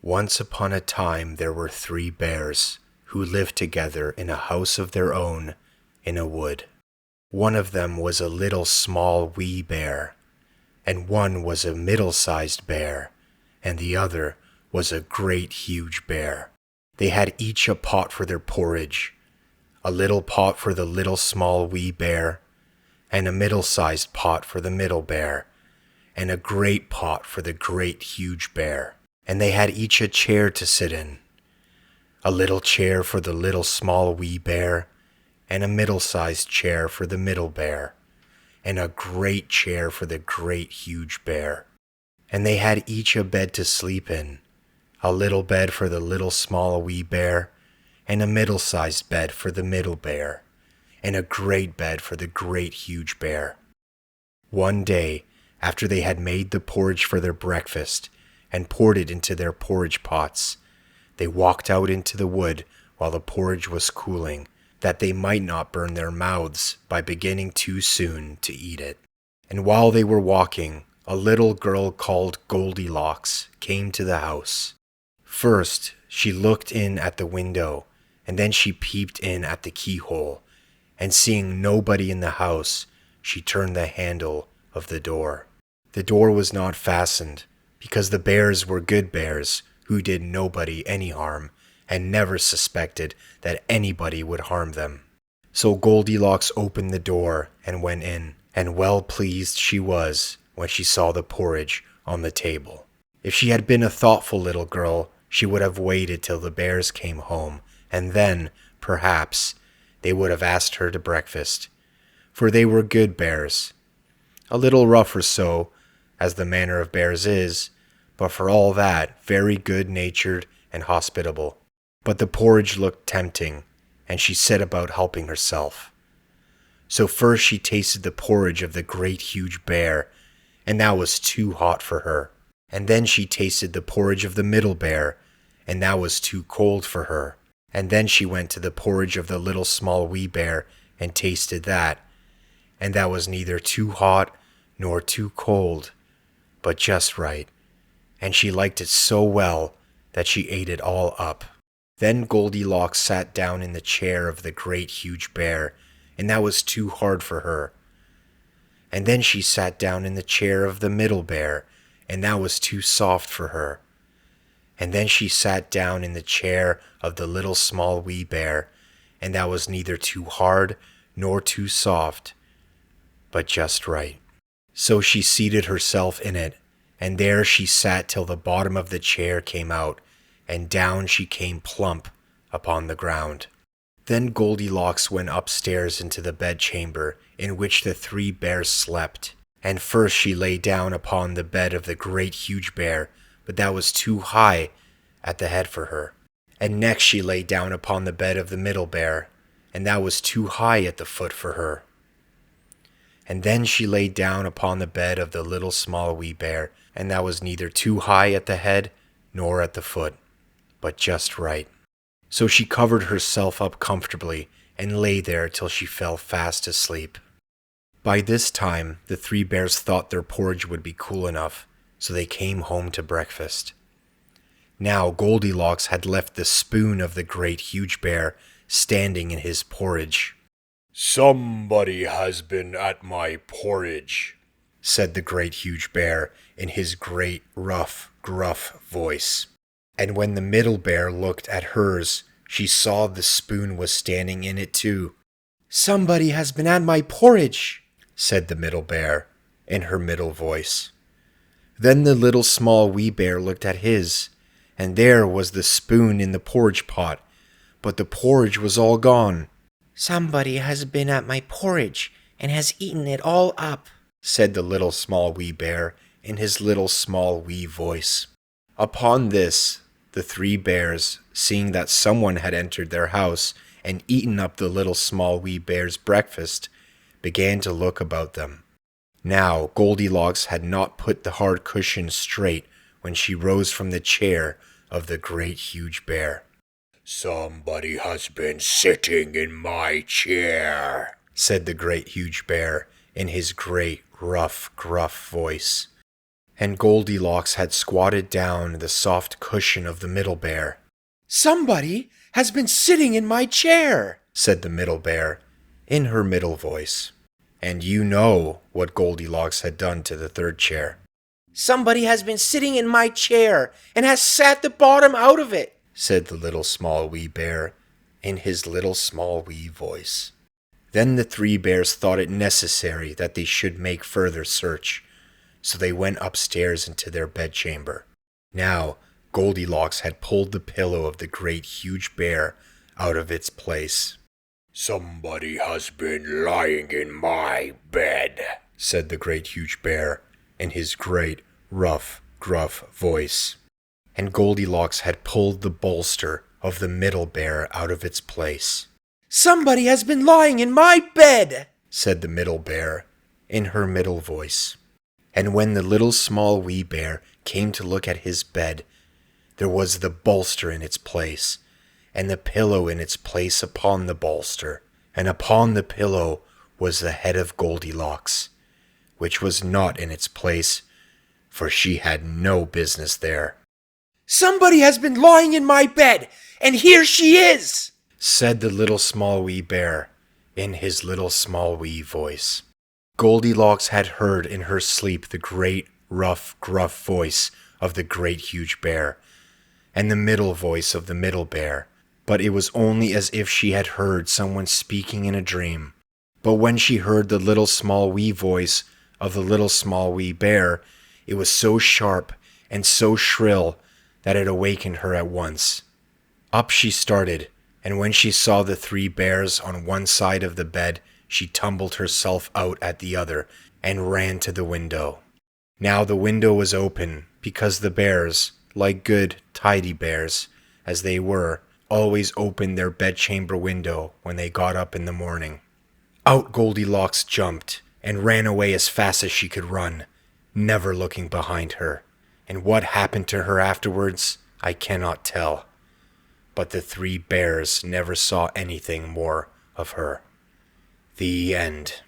Once upon a time there were 3 bears who lived together in a house of their own in a wood. One of them was a little small wee bear, and one was a middle-sized bear, and the other was a great huge bear. They had each a pot for their porridge, a little pot for the little small wee bear, and a middle-sized pot for the middle bear, and a great pot for the great huge bear. And they had each a chair to sit in, a little chair for the little small wee bear, and a middle-sized chair for the middle bear, and a great chair for the great huge bear. And they had each a bed to sleep in, a little bed for the little small wee bear, and a middle-sized bed for the middle bear, and a great bed for the great huge bear. One day, after they had made the porridge for their breakfast and poured it into their porridge pots, they walked out into the wood while the porridge was cooling, that they might not burn their mouths by beginning too soon to eat it. And while they were walking, a little girl called Goldilocks came to the house. First, she looked in at the window, and then she peeped in at the keyhole, and seeing nobody in the house, she turned the handle of the door. The door was not fastened, because the bears were good bears who did nobody any harm, and never suspected that anybody would harm them. So Goldilocks opened the door and went in, and well pleased she was when she saw the porridge on the table. If she had been a thoughtful little girl, she would have waited till the bears came home, and then, perhaps, they would have asked her to breakfast. For they were good bears. A little rough or so, as the manner of bears is, but for all that, very good-natured and hospitable. But the porridge looked tempting, and she set about helping herself. So first she tasted the porridge of the great huge bear, and that was too hot for her. And then she tasted the porridge of the middle bear, and that was too cold for her. And then she went to the porridge of the little small wee bear and tasted that, and that was neither too hot nor too cold, but just right. And she liked it so well that she ate it all up. Then Goldilocks sat down in the chair of the great huge bear, and that was too hard for her. And then she sat down in the chair of the middle bear, and that was too soft for her. And then she sat down in the chair of the little small wee bear, and that was neither too hard nor too soft, but just right. So she seated herself in it, and there she sat till the bottom of the chair came out, and down she came plump upon the ground. Then Goldilocks went upstairs into the bedchamber in which the 3 bears slept. And first she lay down upon the bed of the great huge bear, but that was too high at the head for her. And next she lay down upon the bed of the middle bear, and that was too high at the foot for her. And then she lay down upon the bed of the little small wee bear, and that was neither too high at the head nor at the foot, but just right. So she covered herself up comfortably and lay there till she fell fast asleep. By this time, the 3 bears thought their porridge would be cool enough, so they came home to breakfast. Now Goldilocks had left the spoon of the great huge bear standing in his porridge. "Somebody has been at my porridge," said the great huge bear in his great, rough, gruff voice. And when the middle bear looked at hers, she saw the spoon was standing in it too. "Somebody has been at my porridge," said the middle bear in her middle voice. Then the little small wee bear looked at his, and there was the spoon in the porridge pot, but the porridge was all gone. "Somebody has been at my porridge and has eaten it all up," said the little small wee bear in his little small wee voice. Upon this, the 3 bears, seeing that someone had entered their house and eaten up the little small wee bear's breakfast, began to look about them. Now Goldilocks had not put the hard cushion straight when she rose from the chair of the great huge bear. "Somebody has been sitting in my chair," said the great huge bear in his great, rough, gruff voice. and Goldilocks had squatted down in the soft cushion of the middle bear. "Somebody has been sitting in my chair," said the middle bear, in her middle voice. And you know what Goldilocks had done to the third chair. "Somebody has been sitting in my chair and has sat the bottom out of it," said the little small wee bear, in his little small wee voice. Then the three bears thought it necessary that they should make further search, so they went upstairs into their bedchamber. Now, Goldilocks had pulled the pillow of the great huge bear out of its place. "Somebody has been lying in my bed," said the great huge bear, in his great, rough, gruff voice. And Goldilocks had pulled the bolster of the middle bear out of its place. "Somebody has been lying in my bed," said the middle bear, in her middle voice. And when the little small wee bear came to look at his bed, there was the bolster in its place, and the pillow in its place upon the bolster, and upon the pillow was the head of Goldilocks, which was not in its place, for she had no business there. "Somebody has been lying in my bed, and here she is," said the little small wee bear, in his little small wee voice. Goldilocks had heard in her sleep the great, rough, gruff voice of the great huge bear, and the middle voice of the middle bear, but it was only as if she had heard someone speaking in a dream. But when she heard the little small wee voice of the little small wee bear, it was so sharp and so shrill that it awakened her at once. Up she started, and when she saw the three bears on one side of the bed, she tumbled herself out at the other and ran to the window. Now the window was open, because the bears, like good, tidy bears, as they were, always opened their bedchamber window when they got up in the morning. Out Goldilocks jumped, and ran away as fast as she could run, never looking behind her. And what happened to her afterwards, I cannot tell. But the three bears never saw anything more of her. The end.